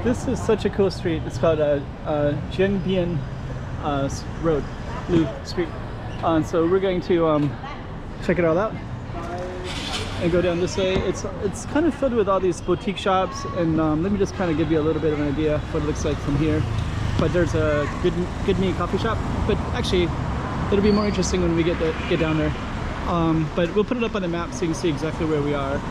This is such a cool street. It's called Jiangbian Road, Blue Street. So we're going to check it all out and go down this way. It's kind of filled with all these boutique shops, and let me just kind of give you a little bit of an idea of what it looks like from here. But there's a good me coffee shop, but actually it'll be more interesting when we get down there. But we'll put it up on the map so you can see exactly where we are.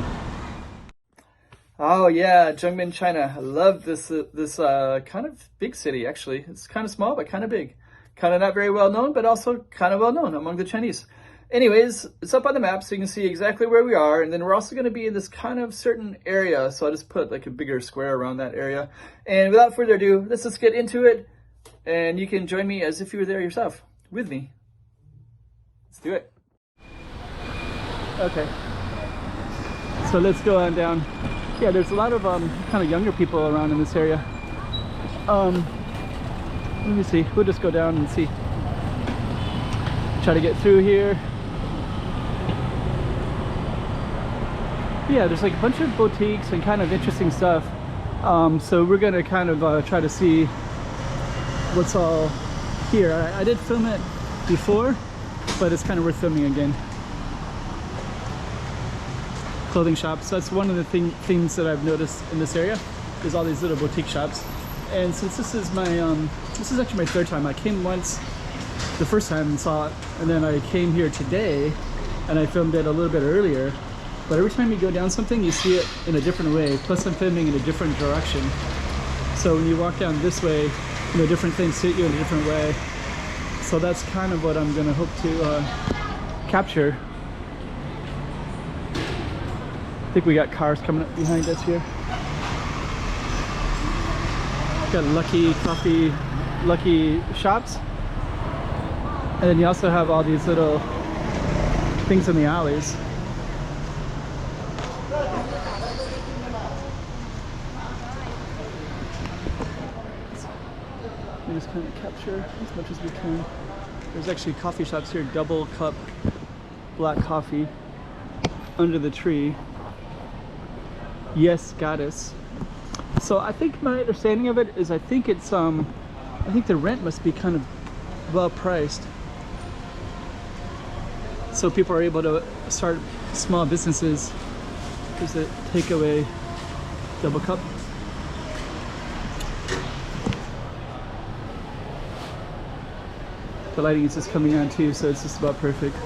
Oh yeah, Jiangmen, China. I love this kind of big city. Actually, it's kind of small but kind of big, kind of not very well known, but also kind of well known among the Chinese. Anyways, it's up on the map so you can see exactly where we are, and then we're also going to be in this kind of certain area, so I'll just put like a bigger square around that area. And without further ado, let's just get into it, and you can join me as if you were there yourself with me. Let's do it. Okay, so let's go on down. Yeah, there's a lot of kind of younger people around in this area. Let me see, we'll just go down and see. Try to get through here. Yeah, there's like a bunch of boutiques and kind of interesting stuff. So we're gonna kind of try to see what's all here. I did film it before, but it's kind of worth filming again. Clothing shops. That's one of the things that I've noticed in this area, is all these little boutique shops. And since this is my this is actually my third time. I came once the first time and saw it, and then I came here today and I filmed it a little bit earlier. But every time you go down something, you see it in a different way. Plus I'm filming in a different direction, so when you walk down this way, you know, different things hit you in a different way. So that's kind of what I'm gonna hope to capture. I think we got cars coming up behind us here. Got lucky shops. And then you also have all these little things in the alleys. We just kind of capture as much as we can. There's actually coffee shops here, double cup black coffee under the tree. Yes, goddess. So I think my understanding of it is I think it's I think the rent must be kind of well priced, so people are able to start small businesses. There's a takeaway double cup. The lighting is just coming on too, so it's just about perfect.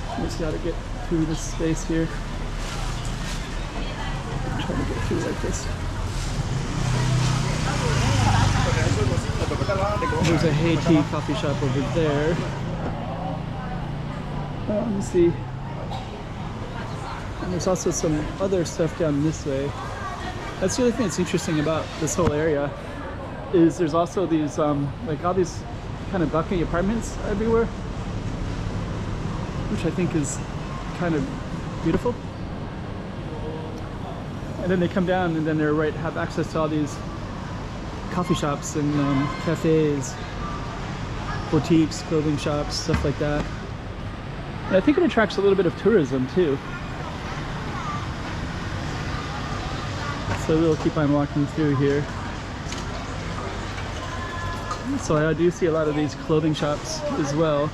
Let me see how to get through this space here. Trying to get through like this. There's a Hey Tea coffee shop over there. Let me see. And there's also some other stuff down this way. That's the other thing that's interesting about this whole area, is there's also these like all these kind of balcony apartments everywhere, which I think is kind of beautiful. And then they come down and then they're have access to all these coffee shops and cafes, boutiques, clothing shops, stuff like that. And I think it attracts a little bit of tourism too. So we'll keep on walking through here. So I do see a lot of these clothing shops as well.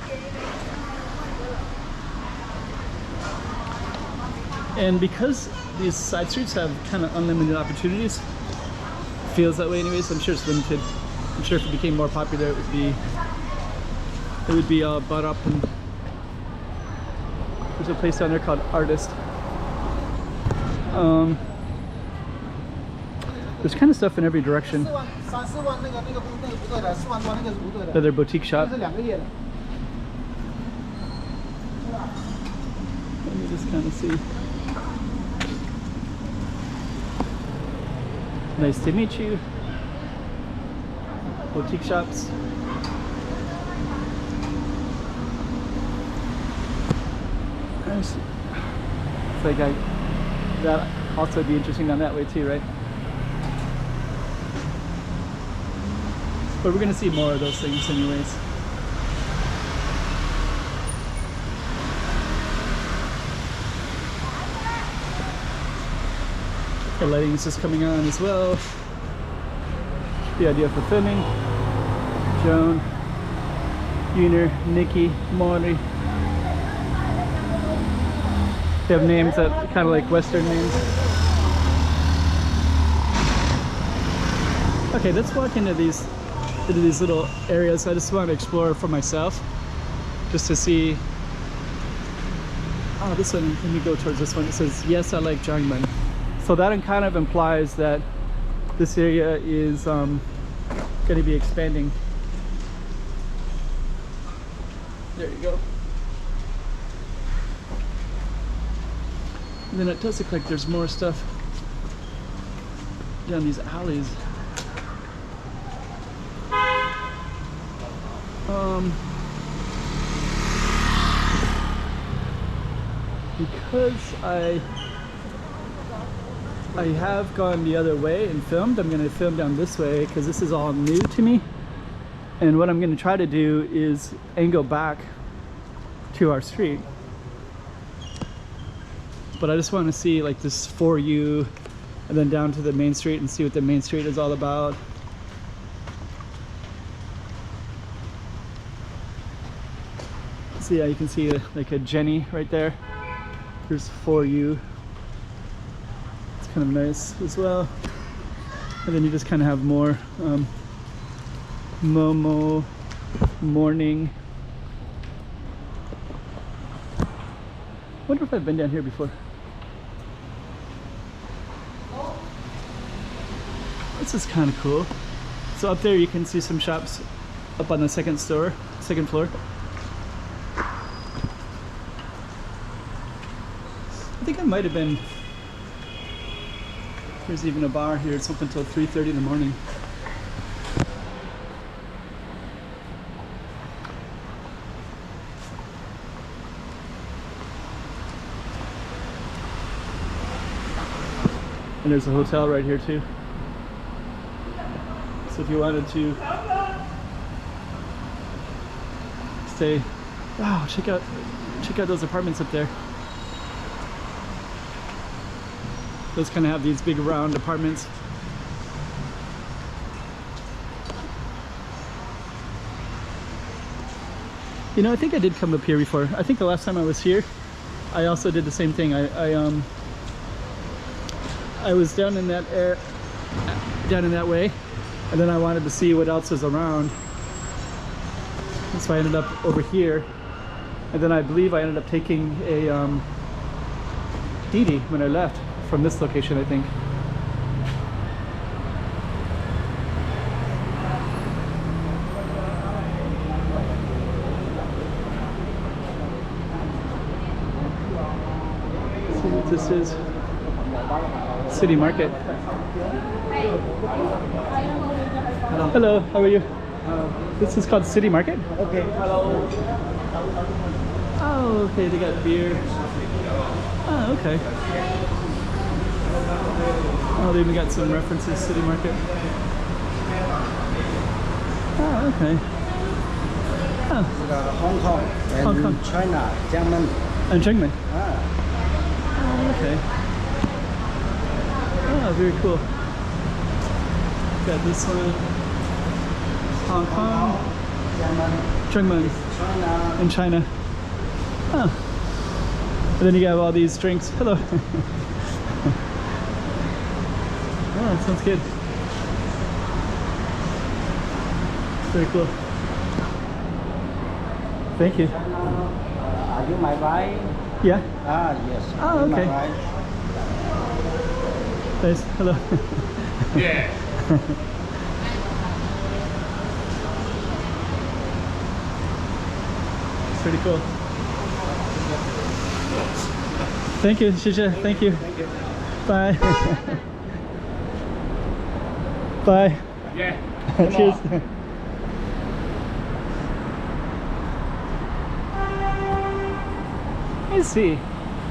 And because these side streets have kind of unlimited opportunities, feels that way anyways. I'm sure it's limited. I'm sure if it became more popular, it would be all bought up. And there's a place down there called Artist. There's kind of stuff in every direction. Another boutique shop. Let me just kind of see. Nice to meet you. Boutique shops. Nice. It's like that also would be interesting down that way too, right? But we're gonna see more of those things anyways. The lighting is just coming on as well. The idea for filming. Joan, Uner, Nikki, Mori. They have names that kind of like Western names. Okay, let's walk into these little areas. I just want to explore for myself, just to see. Oh, this one. Let me go towards this one. It says, "Yes, I like Jiangmen." So that kind of implies that this area is going to be expanding. There you go. And then it does look like there's more stuff down these alleys. Because I have gone the other way and filmed, I'm going to film down this way because this is all new to me. And what I'm going to try to do is angle back to our street. But I just want to see like this For You and then down to the main street and see what the main street is all about. So yeah, you can see like a Jenny right there. Here's For You. It's kind of nice as well. And then you just kind of have more Momo, Morning. Wonder if I've been down here before. This is kind of cool. So up there you can see some shops up on the second floor. I think I might have been. There's even a bar here. It's open until 3:30 in the morning. And there's a hotel right here too. So if you wanted to stay, wow, check out those apartments up there. Those kind of have these big round apartments. You know, I think I did come up here before. I think the last time I was here, I also did the same thing. I was down in that way, and then I wanted to see what else was around. And so I ended up over here, and then I believe I ended up taking a Didi when I left from this location, I think. Let's see what this is. City Market. Hello. Hello, how are you? Hello. This is called City Market? Okay. Hello. Oh, okay, they got beer. Oh, okay. Oh, they even got some references, City Market. Oh, okay. Oh. Hong Kong and Hong Kong. China, Jiangmen. And Jiangmen. Ah. Oh, okay. Oh, very cool. Got this one. Hong Kong. Jiangmen. China. In China. Oh. And then you have all these drinks. Hello. Oh, that sounds good. Very cool. Thank you. Are you my wife? Yeah. Ah, yes. Oh, You my okay. wife? Nice. Hello. Yeah. It's pretty cool. Thank you, Shisha. Thank you. Thank you. Bye. Bye. Yeah. Cheers. Let's see.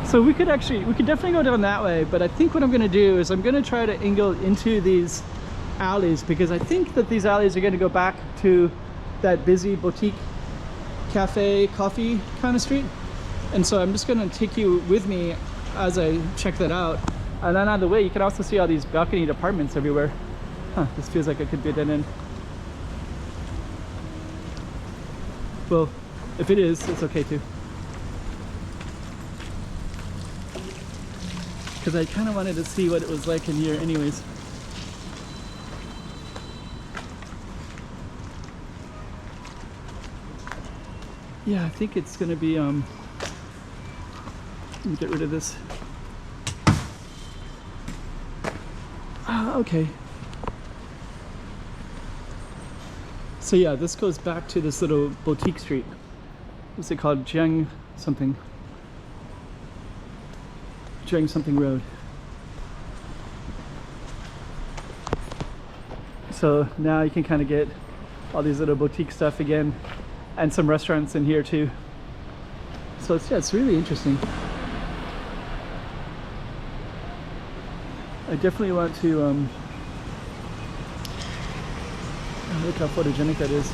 So we could definitely go down that way, but I think what I'm going to do is I'm going to try to angle into these alleys, because I think that these alleys are going to go back to that busy boutique cafe coffee kind of street. And so I'm just going to take you with me as I check that out. And then on the way, you can also see all these balconied apartments everywhere. Huh, this feels like it could be a dead end. Well, if it is, it's okay too. Because I kind of wanted to see what it was like in here anyways. Yeah, I think it's gonna be, let me get rid of this. Okay. So yeah, this goes back to this little boutique street. What's it called? Jiang something road. So now you can kind of get all these little boutique stuff again, and some restaurants in here too. So it's, yeah, it's really interesting. I definitely want to look how photogenic that is.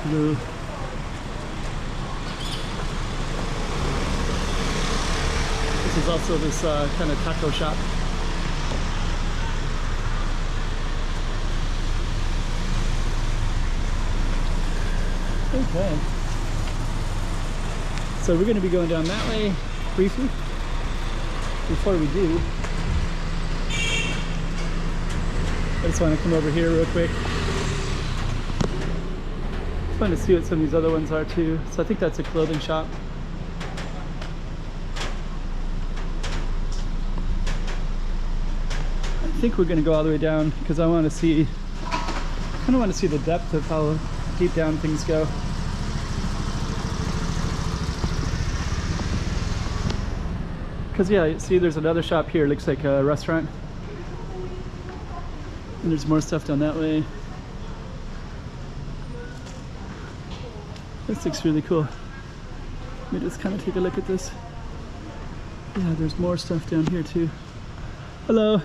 Blue. This is also this kind of taco shop. Okay. So we're going to be going down that way briefly. Before we do, I just want to come over here real quick. Just want to see what some of these other ones are too. So I think that's a clothing shop. I think we're going to go all the way down because I want to see, kind of want to see the depth of how deep down things go. Because yeah, see, there's another shop here, looks like a restaurant, and there's more stuff down that way. This looks really cool. Let me just kind of take a look at this. Yeah, there's more stuff down here too. Hello.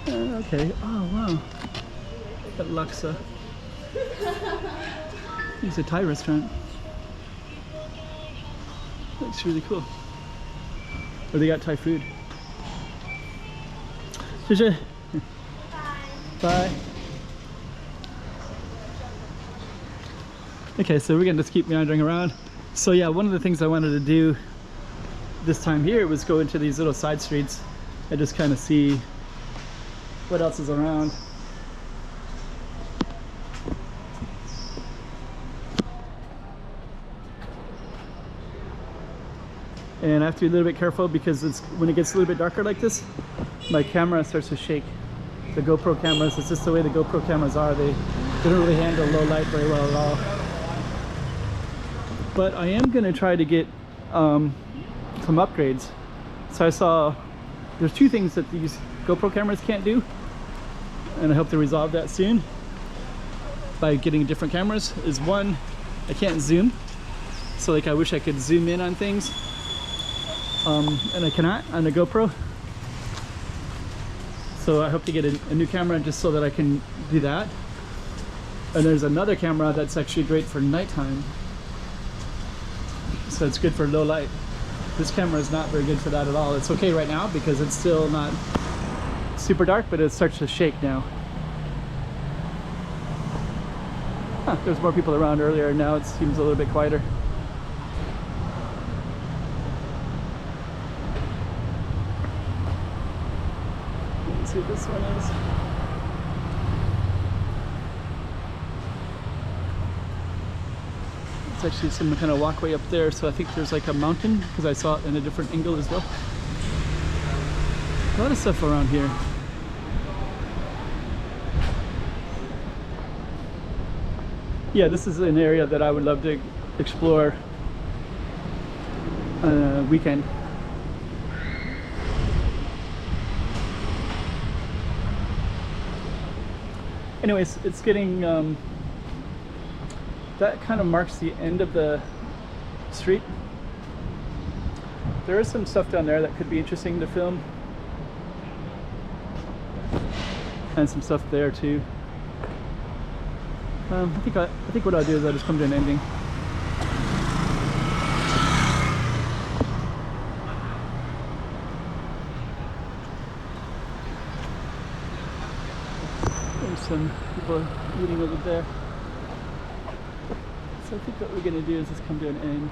Okay. Oh wow, that Laksa. It's a Thai restaurant. Looks really cool. Or they got Thai food. Bye. Bye. Okay, so we're gonna just keep meandering around. So yeah, one of the things I wanted to do this time here was go into these little side streets and just kind of see what else is around. And I have to be a little bit careful because it's, when it gets a little bit darker like this, my camera starts to shake. The GoPro cameras, it's just the way the GoPro cameras are. They don't really handle low light very well at all. But I am going to try to get some upgrades. So I saw there's two things that these GoPro cameras can't do, and I hope to resolve that soon by getting different cameras. Is one, I can't zoom. So like I wish I could zoom in on things. And I cannot on the GoPro. So I hope to get a new camera just so that I can do that. And there's another camera that's actually great for nighttime. So it's good for low light. This camera is not very good for that at all. It's okay right now because it's still not super dark, but it starts to shake now. Huh, there's more people around earlier, and now it seems a little bit quieter. See what this one is. It's actually some kind of walkway up there, so I think there's like a mountain because I saw it in a different angle as well. A lot of stuff around here. Yeah, this is an area that I would love to explore on a weekend. Anyways, it's getting, that kind of marks the end of the street. There is some stuff down there that could be interesting to film. And some stuff there too. I think what I'll do is I'll just come to an ending. There's some people eating over there. So I think what we're gonna do is just come to an end.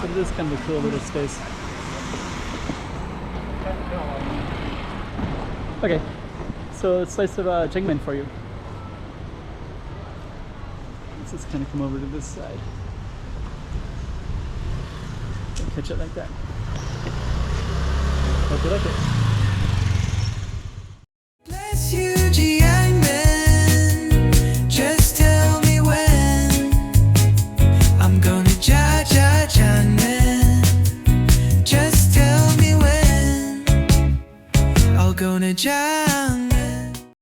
But it is kind of a cool little space. Okay, so a slice of Jiangmen for you. Let's just kind of come over to this side. And catch it like that. Hope you like it.